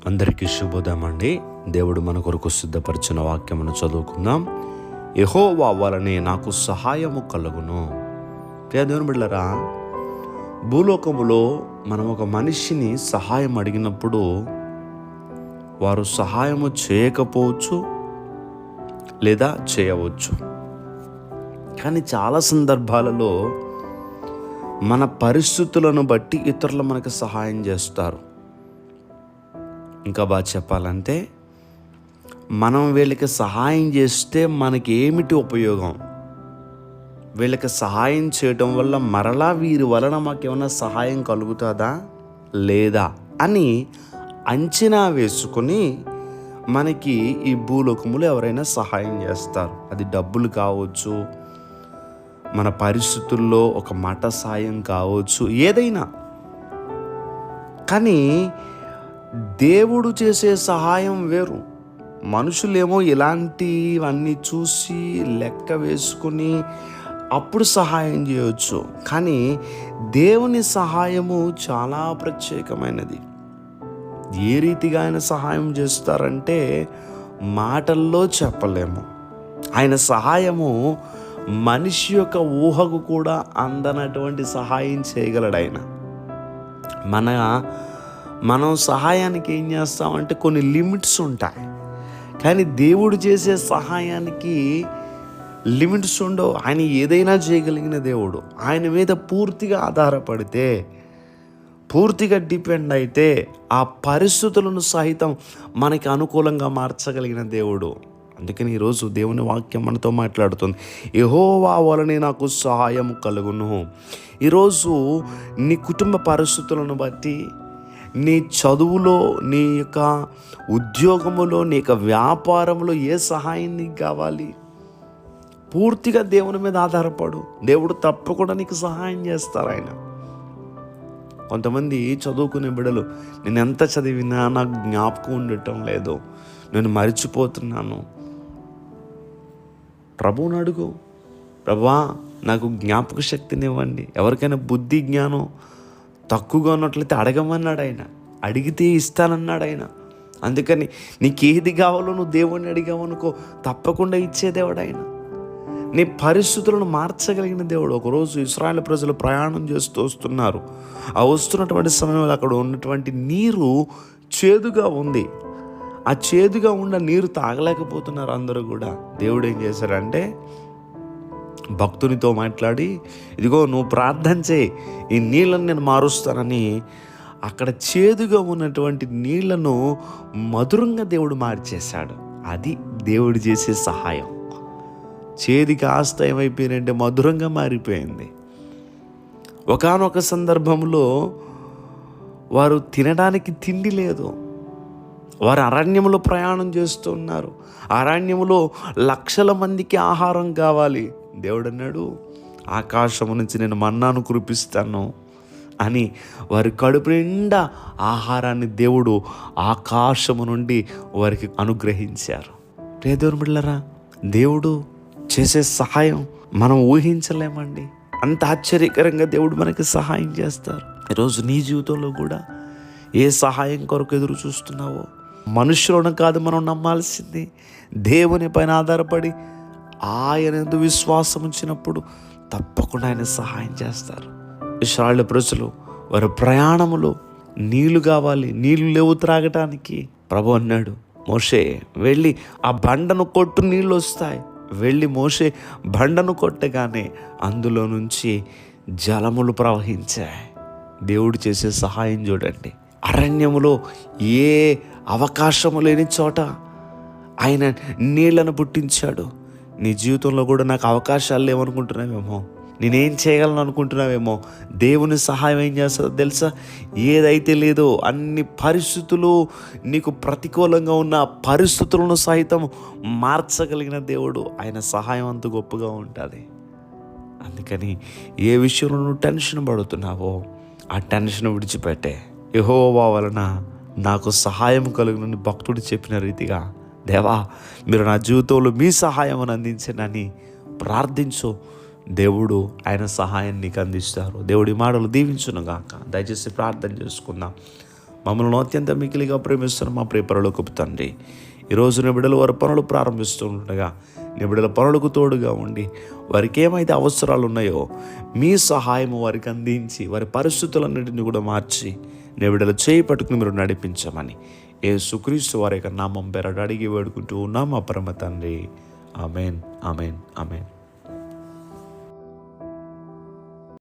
అందరికీ శుభోదయం అండి. దేవుడు మన కొరకు సిద్ధపరిచిన వాక్యమును చదువుకుందాం. యెహోవా వలనే నాకు సహాయము కలుగును. ప్రియ దేవుని బిడ్డలారా, భూలోకములో మనం ఒక మనిషిని సహాయం అడిగినప్పుడు వారు సహాయము చేయకపోవచ్చు లేదా చేయవచ్చు. కానీ చాలా సందర్భాలలో మన పరిస్థితులను బట్టి ఇతరులు మనకు సహాయం చేస్తారు. ఇంకా బాగా చెప్పాలంటే, మనం వీళ్ళకి సహాయం చేస్తే మనకి ఏమిటి ఉపయోగం, వీళ్ళకి సహాయం చేయటం వల్ల మరలా వీరి వలన మాకేమైనా సహాయం కలుగుతుందా లేదా అని అంచనా వేసుకొని మనకి ఈ భూలోకములు ఎవరైనా సహాయం చేస్తారు. అది డబ్బులు కావచ్చు, మన పరిస్థితుల్లో ఒక మాట సాయం కావచ్చు, ఏదైనా. కానీ దేవుడు చేసే సహాయం వేరు. మనుషులేమో ఇలాంటివన్నీ చూసి లెక్క వేసుకుని అప్పుడు సహాయం చేయవచ్చు. కానీ దేవుని సహాయము చాలా ప్రత్యేకమైనది. ఏ రీతిగా ఆయన సహాయం చేస్తారంటే మాటల్లో చెప్పలేము. ఆయన సహాయము మనిషి యొక్క ఊహకు కూడా అందనటువంటి సహాయం చేయగలడు ఆయన. మనం సహాయానికి ఏం చేస్తామంటే కొన్ని లిమిట్స్ ఉంటాయి. కానీ దేవుడు చేసే సహాయానికి లిమిట్స్ ఉండవు. ఆయన ఏదైనా చేయగలిగిన దేవుడు. ఆయన మీద పూర్తిగా ఆధారపడితే, పూర్తిగా డిపెండ్ అయితే ఆ పరిస్థితులను సహితం మనకి అనుకూలంగా మార్చగలిగిన దేవుడు. అందుకని ఈరోజు దేవుని వాక్యం మనతో మాట్లాడుతుంది. యెహోవా వలనే నాకు సహాయం కలుగును. ఈరోజు నీ కుటుంబ పరిస్థితులను బట్టి, నీ చదువులో, నీ యొక్క ఉద్యోగములో, నీ యొక్క వ్యాపారంలో ఏ సహాయం నీకు కావాలి, పూర్తిగా దేవుని మీద ఆధారపడు. దేవుడు తప్పకుండా నీకు సహాయం చేస్తారు ఆయన. కొంతమంది చదువుకునే బిడ్డలు, నేను ఎంత చదివినా నాకు జ్ఞాపకం ఉండటం లేదు, నేను మర్చిపోతున్నాను. ప్రభువుని అడుగు, ప్రభువా నాకు జ్ఞాపక శక్తిని ఇవ్వండి. ఎవరికైనా బుద్ధి జ్ఞానం తక్కువగా ఉన్నట్లయితే అడగమన్నాడు ఆయన. అడిగితే ఇస్తానన్నాడు ఆయన. అందుకని నీకేది కావాలో నువ్వు దేవుడిని అడిగావనుకో, తప్పకుండా ఇచ్చే దేవుడు ఆయన. నీ పరిస్థితులను మార్చగలిగిన దేవుడు. ఒకరోజు ఇశ్రాయేలు ప్రజలు ప్రయాణం చేస్తూ వస్తున్నారు. ఆ వస్తున్నటువంటి సమయంలో అక్కడ ఉన్నటువంటి నీరు చేదుగా ఉంది. ఆ చేదుగా ఉన్న నీరు తాగలేకపోతున్నారు అందరూ కూడా. దేవుడు ఏం చేశాడంటే భక్తునితో మాట్లాడి, ఇదిగో నువ్వు ప్రార్థన చేయి, ఈ నీళ్ళను నేను మారుస్తానని అక్కడ చేదుగా ఉన్నటువంటి నీళ్లను మధురంగా దేవుడు మార్చేశాడు. అది దేవుడు చేసే సహాయం. చేదు కాస్త ఏమైపోయిందంటే మధురంగా మారిపోయింది. ఒకానొక సందర్భంలో వారు తినడానికి తిండి లేదు. వారు అరణ్యంలో ప్రయాణం చేస్తున్నారు. అరణ్యంలో లక్షల మందికి ఆహారం కావాలి. దేవుడు అన్నాడు, ఆకాశము నుంచి నేను మన్నాను కురిపిస్తాను అని వారి కడుపు నిండా ఆహారాన్ని దేవుడు ఆకాశము నుండి వారికి అనుగ్రహించారు. ప్రియ దేవుని బిడ్డలారా, దేవుడు చేసే సహాయం మనం ఊహించలేమండి. అంత ఆశ్చర్యకరంగా దేవుడు మనకి సహాయం చేస్తారు. ఈరోజు నీ జీవితంలో కూడా ఏ సహాయం కొరకు ఎదురు చూస్తున్నావో, మనుషులను కాదు మనం నమ్మాల్సింది, దేవుని పైన ఆధారపడి ఆయన యందు విశ్వాసం ఉంచినప్పుడు తప్పకుండా ఆయన సహాయం చేస్తారు. ఇశ్రాయేలు ప్రజలు వారి ప్రయాణములో నీళ్లు కావాలి, నీళ్లు లేవు త్రాగటానికి. ప్రభు అన్నాడు, మోషే వెళ్ళి ఆ బండను కొట్టు, నీళ్ళు వస్తాయి. వెళ్ళి మోషే బండను కొట్టగానే అందులో నుంచి జలములు ప్రవహించాయి. దేవుడు చేసే సహాయం చూడండి. అరణ్యములో ఏ అవకాశము లేని చోట ఆయన నీళ్లను పుట్టించాడు. నీ జీవితంలో కూడా నాకు అవకాశాలు లేవనుకుంటున్నావేమో, నేనేం చేయగలను అనుకుంటున్నావేమో, దేవుని సహాయం ఏం చేస్తుందో తెలుసా? ఏదైతే లేదో అన్ని పరిస్థితులు నీకు ప్రతికూలంగా ఉన్న పరిస్థితులను సహితం మార్చగలిగిన దేవుడు. ఆయన సహాయం అంత గొప్పగా ఉంటుంది. అందుకని ఏ విషయంలో నువ్వు టెన్షన్ పడుతున్నావో ఆ టెన్షన్ విడిచిపెట్టే. యెహోవా వలన నాకు సహాయం కలుగునని భక్తుడు చెప్పిన రీతిగా, దేవా మీరు నా జీవితంలో మీ సహాయం అందించనని ప్రార్థించు. దేవుడు ఆయన సహాయం నీకు అందిస్తారు. దేవుడి మాటలు దీవించును గాక. దయచేసి ప్రార్థన చేసుకుందాం. మమ్మల్ని అత్యంత మికిలిగా ప్రేమిస్తున్న మా ప్రియ పరలోకపు తండ్రి, ఈరోజు నీ బిడ్డలు వారి పనులు ప్రారంభిస్తూ ఉండగా నీ బిడ్డల పనులకు తోడుగా ఉండి వారికి ఏమైతే అవసరాలు ఉన్నాయో మీ సహాయం వారికి అందించి వారి పరిస్థితులన్నింటినీ కూడా మార్చి నీ బిడ్డలు చేయి పట్టుకుని మీరు నడిపించమని యేసుక్రీస్తు వారి యొక్క నామం పేరట అడిగి వేడుకుంటూ ఉన్నాం మా పరమ తండ్రి. Amen, amen, amen.